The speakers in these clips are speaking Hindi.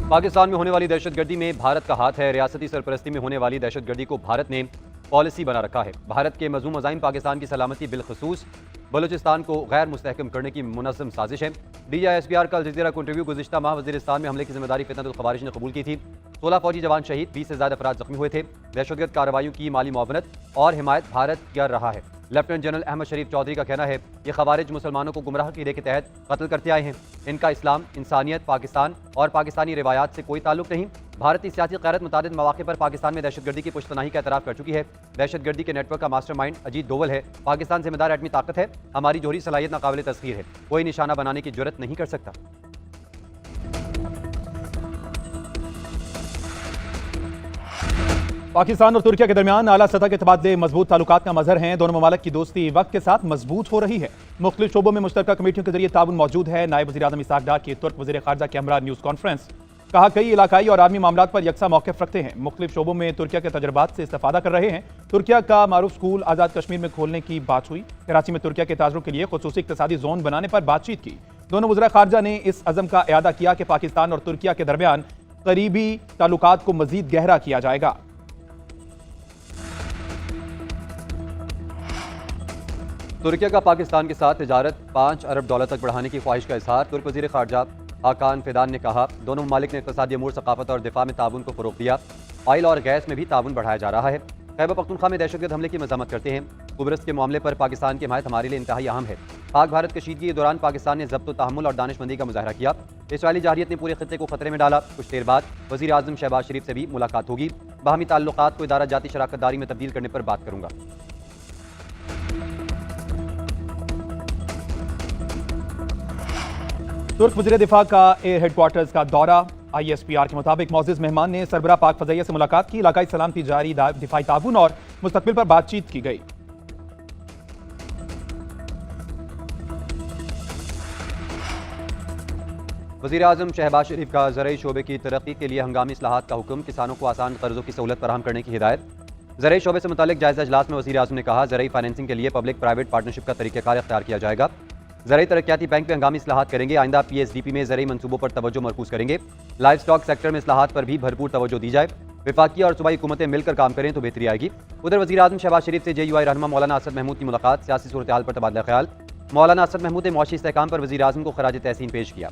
पाकिस्तान में होने वाली दहशतगर्दी में भारत का हाथ है। रियासती सरपरस्ती में होने वाली दहशतगर्दी को भारत ने पॉलिसी बना रखा है। भारत के मज़मूम मज़ाहिम पाकिस्तान की सलामती बिलखसूस बलूचिस्तान को गैर मुस्तहकम करने की मुनज़्ज़म साजिश है। DISPR का अल जज़ीरा को इंटरव्यू गुज़िश्ता माह वज़ीरिस्तान में हमले की जिम्मेदारी फितनतुल ख़वारिज ने कबूल की थी। 16 फौजी जवान शहीद, 20 से ज़्यादा अफराद जख्मी हुए थे। दहशतगर्द कार्रवाइयों की माली मुआवनत और हिमायत भारत कर रहा है। लेफ्टिनेंट जनरल अहमद शरीफ चौधरी का कहना है कि ख़वारिज मुसलमानों को गुमराह कीदे के तहत कत्ल करते आए हैं। इनका इस्लाम, इंसानियत, पाकिस्तान और पाकिस्तानी रिवायात से कोई ताल्लुक नहीं। भारतीय सियासी क़यादत मुतादिद मौक़े पर पाकिस्तान में दहशतगर्दी की पुश्तनाही का एतराफ़ कर चुकी है। दहशतगर्दी के नेटवर्क का मास्टरमाइंड अजीत डोवल है। पाकिस्तान ज़िम्मेदार एटमी ताकत है। हमारी जोहरी सलाहियत नाकाबिल तस्खीर है। कोई निशाना बनाने की जुर्रत नहीं कर सकता। पाकिस्तान और तुर्किया के दरमियान आला सतह के तबादले मजबूत ताल्लुकात का मजहर हैं। दोनों ममालिक की दोस्ती वक्त के साथ मजबूत हो रही है। मुख्तलिफ शोबों में मुश्तरका कमेटियों के जरिए ताउन मौजूद है। नायब वज़ीर आज़म इसहाक डार की तुर्क वज़ीर ख़ारजा के हमरा न्यूज़ कॉन्फ्रेंस। कहा, कई इलाकाई और आर्मी मामलात पर यकसा मौक़िफ़ रखते हैं। मुख्तलिफ शोबों में तुर्किया के तजर्बात से इस्तेफ़ादा कर रहे हैं। तुर्किया का मारूफ स्कूल आज़ाद कश्मीर में खोलने की बात हुई। कराची में तुर्किया के ताजरों के लिए खुसूसी इक़्तिसादी जोन बनाने पर बातचीत की। दोनों वज़ीर ख़ारजा ने इस अज़म का इआदा किया कि पाकिस्तान और तुर्किया के दरमियान करीबी ताल्लुकात को मज़ीद गहरा किया जाएगा। तुर्किया का पाकिस्तान के साथ तिजारत 5 अरब डॉलर तक बढ़ाने की ख्वाहिश का इजहार। तुर्क वज़ीर ख़ारजा हाकान फिदान ने कहा, दोनों ममालिक ने इक़्तिसादी अमूर, सकाफत और दिफा में ताउन को फ़रोग़ दिया। ऑयल और गैस में भी ताउन बढ़ाया जा रहा है। खैबर पख्तूनख्वा में दहशतगर्द हमले की मज़म्मत करते हैं। कुब्रस के मामले पर पाकिस्तान की हिमायत हमारे लिए इंतहाई अहम है। पाक भारत कशीदगी के दौरान पाकिस्तान ने ज़ब्त, तहम्मुल और दानिशमंदी का मुजाहरा किया। इसराइली जारहियत ने पूरे खित्ते को खतरे में डाला। कुछ देर बाद वज़ीर आज़म शहबाज शरीफ से भी मुलाकात होगी। बाहमी ताल्लुकात को इदारा जाती शराकतदारी में तब्दील करने पर बात करूँगा। तुर्क वज़ीर दिफा का एयर हेडक्वार्टर्स का दौरा। ISPR के मुताबिक मौजूद मेहमान ने सरबराह पाक फ़ज़ाइया से मुलाकात की। इलाकाई सलामती, जारी दिफाई ताउन और मुस्तक़बिल पर बातचीत की गई। वज़ीर आज़म शहबाज शरीफ का ज़रई शोबे की तरक्की के लिए हंगामी इस्लाहात का हुक्म। किसानों को आसान कर्ज़ों की सहूलत फराहम करने की हिदायत। ज़रई शोबे से मुतालिक जायज़ा इजलास में वज़ीर आज़म ने कहा, ज़रई फाइनेंसिंग के लिए पब्लिक प्राइवेट पार्टनरशिप का तरीक़ाकार इख्तियार किया जाएगा। ज़रई तरक्याती बैंक में हंगामी इस्लाहात करेंगे। आइंदा PSDP में ज़रई मनसूबों पर तवज्जो मरकूज़ करेंगे। लाइव स्टॉक सेक्टर में इस्लाहात पर भी भरपूर तवज्जो दी जाए। वफाकी और सूबाई हुकूमतें मिलकर काम करें तो बेहतरी आएगी। उधर वज़ीर आज़म शहबाज शरीफ से JUI रहनुमा मौलाना असद महमूद की मुलाकात। सियासी सूरत हाल पर तबादला ख्याल। मौलाना असद महमूद ने मुआशी इस्तेहकाम पर वज़ीर आज़म को खराज तहसीन पेश किया।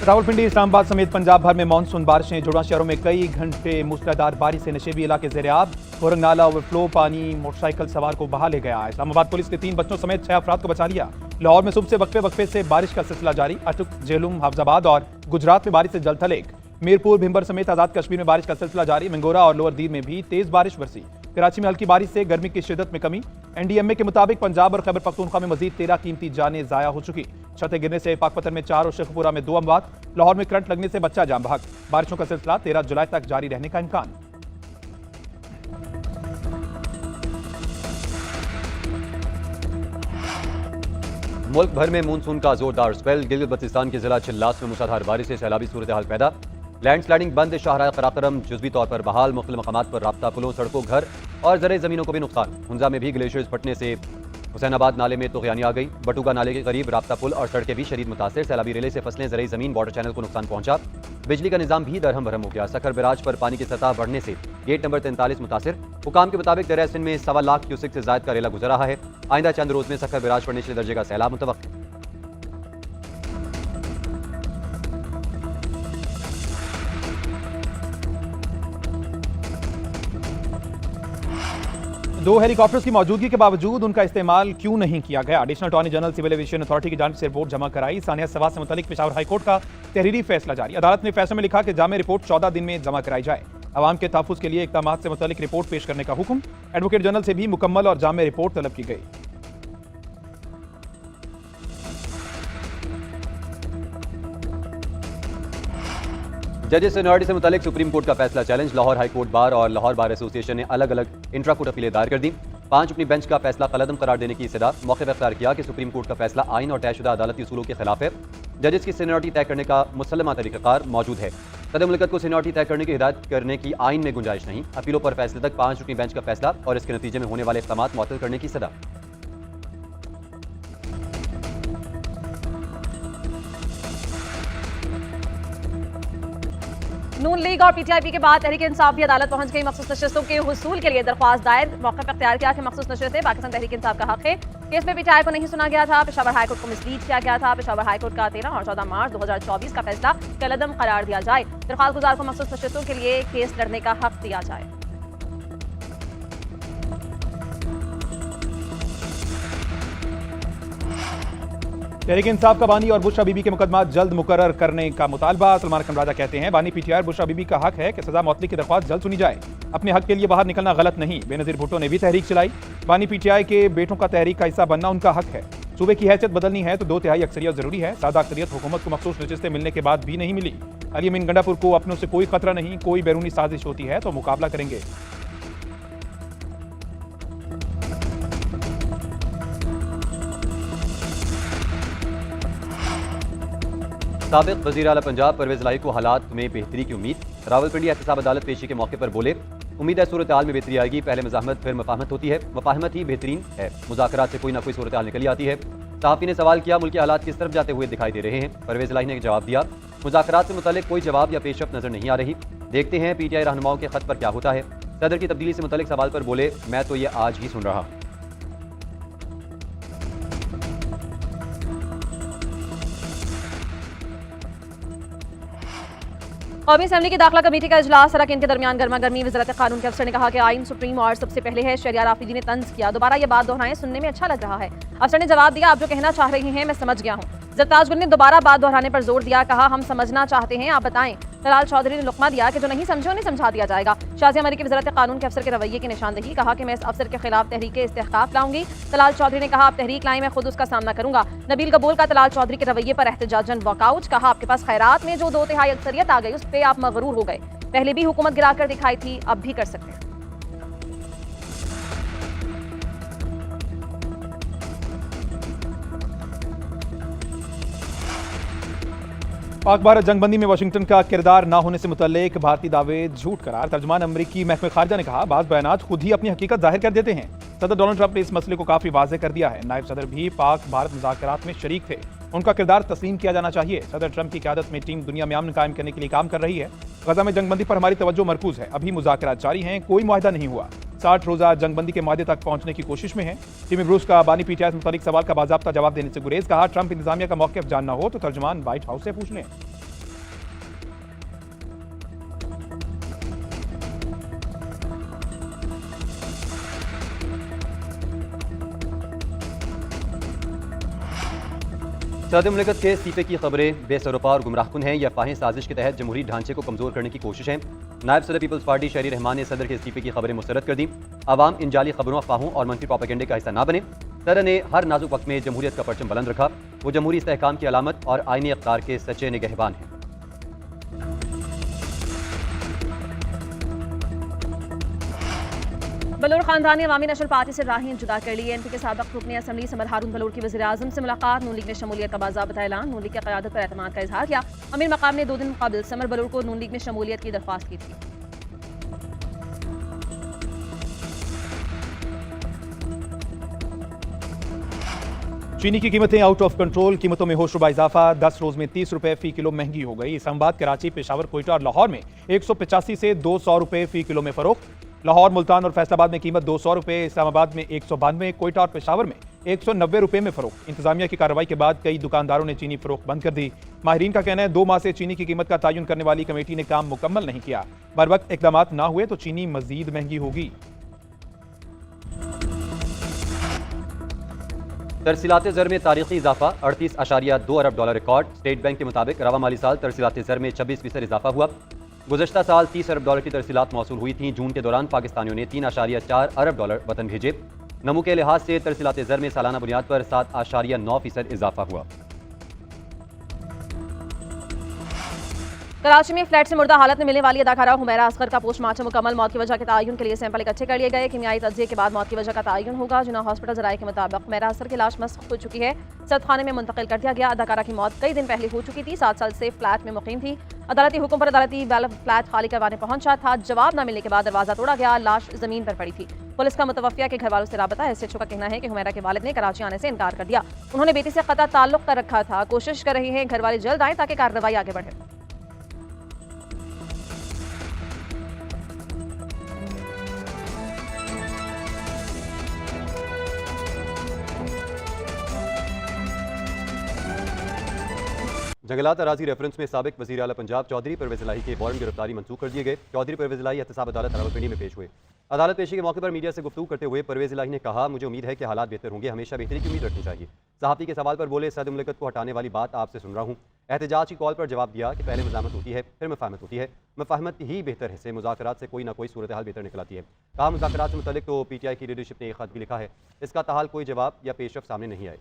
रावलपिंडी, इस्लामाबाद समेत पंजाब भर में मानसून बारिशें। जुड़वा शहरों में कई घंटे मूसलाधार बारिश से नशेबी इलाके ज़ेर-ए-आब। औरंग नाला ओवरफ्लो, पानी मोटरसाइकिल सवार को बहा ले गया। इस्लामाबाद पुलिस ने 3 बच्चों समेत 6 अफराद को बचा लिया। लाहौर में सुबह से वक्फे से बारिश का सिलसिला जारी। अटक, झेलुम, हाफजाबाद और गुजरात में बारिश से जलथल। मीरपुर, भिंबर समेत आज़ाद कश्मीर में बारिश का सिलसिला जारी। मंगोरा और लोअर दीर में भी तेज बारिश बरसी। कराची में हल्की बारिश से गर्मी की शिद्दत में कमी। NDMA के मुताबिक पंजाब और खैबर पख्तूनख्वा में मजीद 13 कीमती जानें ज़ाया हो चुकी। छतें गिरने से पाकपतन में 4 और शेखपुरा में 2 अमवात। लाहौर में करंट लगने से बच्चा जाम बहक। बारिशों का सिलसिला 13 जुलाई तक जारी रहने का इम्कान। मुल्क भर में मानसून का जोरदार स्पेल। गिलगित बल्तिस्तान के जिला चिल्लास में मूसलाधार बारिश से सैलाबी सूरत हाल पैदा। लैंडस्लाइडिंग बंद। शाहराह कराकरम जुज़वी तौर पर बहाल। मुख्तलिफ मकामात पर राब्ता पुलों, सड़कों, घर और ज़रई ज़मीनों को भी नुकसान। हुंजा में भी ग्लेशियर्स फटने से हुसैनाबाद नाले में तुग़यानी आ गई। बटुका नाले के करीब राब्ता पुल और सड़कें भी शदीद मुतासिर। सैलाबी रेले से फसलें, ज़रई ज़मीन, वाटर चैनल को नुकसान पहुंचा। बिजली का निज़ाम भी दरहम भरम हो गया। सखर बैराज पर पानी की सतह बढ़ने से गेट नंबर 43 मुतासिर। हुकाम के मुताबिक दरिया सिंध में 1.25 लाख क्यूसेक से ज़ायद का रेला गुजर रहा है। आइंदा चंद रोज़ में सखर बैराज पर निचले दर्जे का सैलाब मुतवक्किल। दो हेलीकॉप्टर्स की मौजूदगी के बावजूद उनका इस्तेमाल क्यों नहीं किया गया? Additional attorney general civil aviation authority की जानिब से रिपोर्ट जमा कराई। सानिया सवाल से मुतालिक पेशावर हाईकोर्ट का तहरीरी फैसला जारी। अदालत ने फैसले में लिखा कि जामे रिपोर्ट 14 दिन में जमा कराई जाए। अवाम के तहफ़्फ़ुज़ के लिए इक़दामात से मुतालिक रिपोर्ट पेश करने का हुक्म। एडवोकेट जनरल से भी मुकम्मल और जामे रिपोर्ट तलब की गई। जजेस सीनियरिटी से मुतालिक सुप्रीम कोर्ट का फैसला challenge. Lahore high court bar और लाहौर बार एसोसिएशन ने अलग अलग इंट्रा कोर्ट अपीलें दायर कर दी। 5 अपनी बेंच का फैसला कलअदम करार देने की इस्तदा। मौके पर इख्तियार किया कि सुप्रीम कोर्ट का फैसला आइन और तयशुदा अदालती उसूलों के खिलाफ है। जजेस की सीनियरिटी तय करने का मुसल्लमा तरीक़ाकार मौजूद है। सदर मुल्कत को सीनियरिटी तय करने की हिदायत करने की आइन में गुंजाइश नहीं। अपीलों पर फैसले तक 5 रुकनी बेंच का फैसला और इसके नतीजे में होने वाले इक़दामात मुअत्तल करने की सदा। नून लीग और पीटीआई के बाद तहरीक इंसाफ भी अदालत पहुंच गई। मखसूस नशस्तों के हुसूल के लिए दरख्वास्त दायर। मौके पर अख्तियार किया कि मखसूस नशस्तें पाकिस्तान तहरीक इंसाफ का हक है। केस में पीटीआई को नहीं सुना गया था। पेशावर हाईकोर्ट को मिसलीड किया गया था। पेशावर हाईकोर्ट का 13 और 14 मार्च 2024 का फैसला कलअदम करार दिया जाए। दरख्वास्त गुजार को मखसूस नशस्तों के लिए केस लड़ने का हक दिया जाए। तहरीक इंसाफ का बानी और बुशरा बीबी के मुकदमा जल्द मुकर्रर करने का मुतालबा। सलमान अकरम राजा कहते हैं बानी पीटीआई और बुशरा बीबी का हक है कि सजा मौतली की दरख्वास्त जल्द सुनी जाए। अपने हक के लिए बाहर निकलना गलत नहीं। बेनजीर भुट्टो ने भी तहरीक चलाई। बानी पीटीआई के बेटों का तहरीक का हिस्सा बनना उनका हक है। सूबे की हैसियत बदलनी है तो 2/3 अक्सरियत जरूरी है। सादा अक्सरियत हुकूमत को मखसूस नशस्तें मिलने के बाद भी नहीं मिली। अली अमीन गंडापुर को अपनों से कोई खतरा नहीं। कोई बैरूनी साजिश होती है तो मुकाबला करेंगे। साबिक वज़ीर आला पंजाब परवेज़ इलाही को हालात में बेहतरी की उम्मीद। रावलपिंडी एहतसाब अदालत पेशी के मौके पर बोले, उम्मीद है सूरत हाल में बेहतरी आएगी। पहले मज़ाहमत फिर मफाहमत होती है, मफाहमत ही बेहतरीन है। मुज़ाकरात से कोई ना कोई सूरत हाल निकली आती है। सहाफ़ी ने सवाल किया, मुल्क के हालात किस तरफ जाते हुए दिखाई दे रहे हैं। परवेज़ इलाही ने जवाब दिया, मुज़ाकरात से मुतल्लिक कोई जवाब या पेशरफ नजर नहीं आ रही। देखते हैं पीटीआई रहनुमाओं के खत पर क्या होता है। सदर की तब्दीली से मुतल्लिक सवाल पर बोले, मैं तो ये आज ही सुन रहा हूँ। कौमी असम्बली की दाखिला कमेटी का इजलास। अरकान के दरमियान गर्मा गर्मी। वज़ारत कानून के अफसर ने कहा कि आइन सुप्रीम और सबसे पहले है। शरिया राफिजी ने तंज किया। दोबारा ये बात दोहराएं, सुनने में अच्छा लग रहा है। अफसर ने जवाब दिया, आप जो कहना चाह रही हैं मैं समझ गया हूँ। जरताज गुल ने दोबारा बात दोहराने पर जोर दिया। कहा, हम समझना चाहते हैं, आप बताएं। तलाल चौधरी ने लुकमा दिया कि जो नहीं समझे उन्हें समझा दिया जाएगा। शाजिया मरी की वज़ारत कानून के अफसर के रवैये की निशानदेही। कहा कि मैं इस अफसर के खिलाफ तहरीक इस्तेहकाक लाऊंगी। तलाल चौधरी ने कहा, आप तहरीक लाएं, मैं खुद उसका सामना करूंगा। नबील कबूल का तलाल चौधरी के रवैये पर एहतजाजन वॉकआउट। कहा, आपके पास खैरात में जो 2/3 अक्सरियत आ गई उस पर आप मगरूर हो गए। पहले भी हुकूमत गिरा कर दिखाई थी, अब भी कर सकते हैं। पाक भारत जंगबंदी में वाशिंगटन का किरदार ना होने से मुतल्लिक भारतीय दावे झूठ करार। तर्जुमान अमरीकी महकमे खारजा ने कहा, बाज़ बयानात खुद ही अपनी हकीकत जाहिर कर देते हैं। सदर डोनाल्ड ट्रंप ने इस मसले को काफी वाज़ेह कर दिया है। नायब सदर भी पाक भारत मुज़ाकरात में शरीक थे। उनका किरदार तस्लीम किया जाना चाहिए। सदर ट्रंप की क़यादत में टीम दुनिया में अमन कायम करने के लिए काम कर रही है। गजा में जंगबंदी पर हमारी तवज्जो मरकूज है। अभी मुज़ाकरात जारी हैं, कोई मुआहदा नहीं हुआ। 60 रोज़ा जंगबंदी के मादे तक पहुंचने की कोशिश में है। टीम ब्रूस का बानी पीटीआई से मुतालिक सवाल का बाज़ाब्ता जवाब देने से गुरेज। कहा, ट्रंप इंतजामिया का मौक़िफ़ जानना हो तो तर्जुमान व्हाइट हाउस से पूछ लें। सदर मुल्कत के इस्तीफे की खबरें बेसरोपा और गुमराहकुन हैं। यह अफवाहें साजिश के तहत जमहूरी ढांचे को कमजोर करने की कोशिश है। नायब सदर पीपल्स पार्टी शहरी रहमान ने सदर के इस्तीफे की खबरें मुस्तरद कर दी। आवाम इन जाली खबरों, अफवाहों और मनफी प्रोपेगेंडे का हिस्सा न बने। सदर ने हर नाजुक वक्त में जमहूरियत का परचम बुलंद रखा। वो जमहूरी इस्तेहकाम की अलामत और आईनी इख्तियार के सच्चे निगहबान हैं। बलोर खानदान ने अवामी नेशनल पार्टी से राहें जुदा कर ली। एनपी के साबिक रुकन असम्बली समर हारून बलोर की वज़ीर आज़म से मुलाकात। नून लीग ने शमूलियत का बाज़ाब्ता ऐलान। नून लीग की क़यादत पर एतमाद का इजहार किया। अमीर मकाम ने 2 दिन कबल समर बलोर को नून लीग में शमूलियत की दरख्वास्त की थी। चीनी की कीमतें आउट ऑफ कंट्रोल। कीमतों में होशरुबा इजाफा। 10 रोज में 30 रुपए फी किलो महंगी हो गई। इस्लामाबाद, कराची, पेशावर, कोयटा और लाहौर में 185 से 200 रुपए फी किलो में फरोख्त। लाहौर, मुल्तान और फैसलाबाद में कीमत 200 रुपए। इस्लामाबाद में 192, कोयटा और पेशावर में 190 रुपए में फरोख्त। इंतजामिया की कार्रवाई के बाद कई दुकानदारों ने चीनी फरोख्त बंद कर दी। माहिरीन का कहना है 2 माह से चीनी की कीमत का तयन करने वाली कमेटी ने काम मुकम्मल नहीं किया। बर वक्त इकदाम ना हुए तो चीनी मजीद महंगी होगी। तरसीलात ज़र में तारीखी इजाफा। 38.2 अरब डॉलर रिकॉर्ड। स्टेट बैंक के मुताबिक रवा माली साल तरसीलात ज़र में 26% इजाफा हुआ। गुज़श्ता साल 30 अरब डॉलर की तरसीलात मौसूल हुई थी। जून के दौरान पाकिस्तानियों ने 3.4 अरब डॉलर वतन भेजे। नमू के लिहाज से तरसीलात ज़र में सालाना बुनियाद पर 7.9% इजाफा हुआ। कराची में फ्लैट से मुर्दा हालत में मिलने वाली अदाकारा हुमैरा असगर का पोस्टमार्टम मुकम्मल। मौत की वजह के तयन के लिए सैंपल इकट्ठे कर लिए गए। कीमियाई तज्जिए के बाद मौत की वजह का तयन होगा। जुना हॉस्पिटल जराये के मुताबिक हुमैरा असगर की लाश मस्क हो चुकी है, सदखाने में मुंतकिल कर दिया गया। अदाकारा की मौत कई दिन पहले हो चुकी थी। 7 साल से फ्लैट में मुकीम थी। अदालती हुक्म पर अदालती फ्लैट खाली करवाने पहुंचा था। जवाब न मिलने के बाद दरवाजा तोड़ा गया, लाश जमीन पर पड़ी थी। पुलिस का मुतवफ़िया के घर वालों से राबता है। SHO का कहना है कि हुमैरा के वालिद ने कराची आने से इनकार कर दिया। उन्होंने बेटी से कतई ताल्लुक कर रखा था। कोशिश कर रहे हैं घर वाले जल्द आए ताकि कार्रवाई आगे बढ़े। जंगलात अराजी रेफरेंस में साबिक वज़ीर आला पंजाब चौधरी परवेज़ इलाही के वारंट गिरफ्तारी मंसूख कर दिए गए। चौधरी परवेज़ इलाही एहतसाब अदालत रावलपिंडी में पेश हुए। अदालत पेशी के मौके पर मीडिया से गुफ्तगू करते हुए परवेज़ इलाही ने कहा, मुझे उम्मीद है कि हालात बेहतर होंगे, हमेशा बेहतरी की उम्मीद रखनी चाहिए। सहाफ़ी के सवाल पर बोले, सद मुमलिकत को हटाने वाली बात आपसे सुन रहा हूँ। एहतजाज की कॉल पर जवाब दिया कि पहले मज़ामत होती है, फिर मफाहमत होती है, मफाहमत ही बेहतर है से मुज़ाकरात से कोई ना कोई सूरत हाल बेहतर निकल आती है। कहा, मुज़ाकरात से मुतल्लिक तो PTI की लीडरशिप ने एक खत भी लिखा है, इसका ताहाल कोई जवाब या पेशरफ सामने नहीं आए।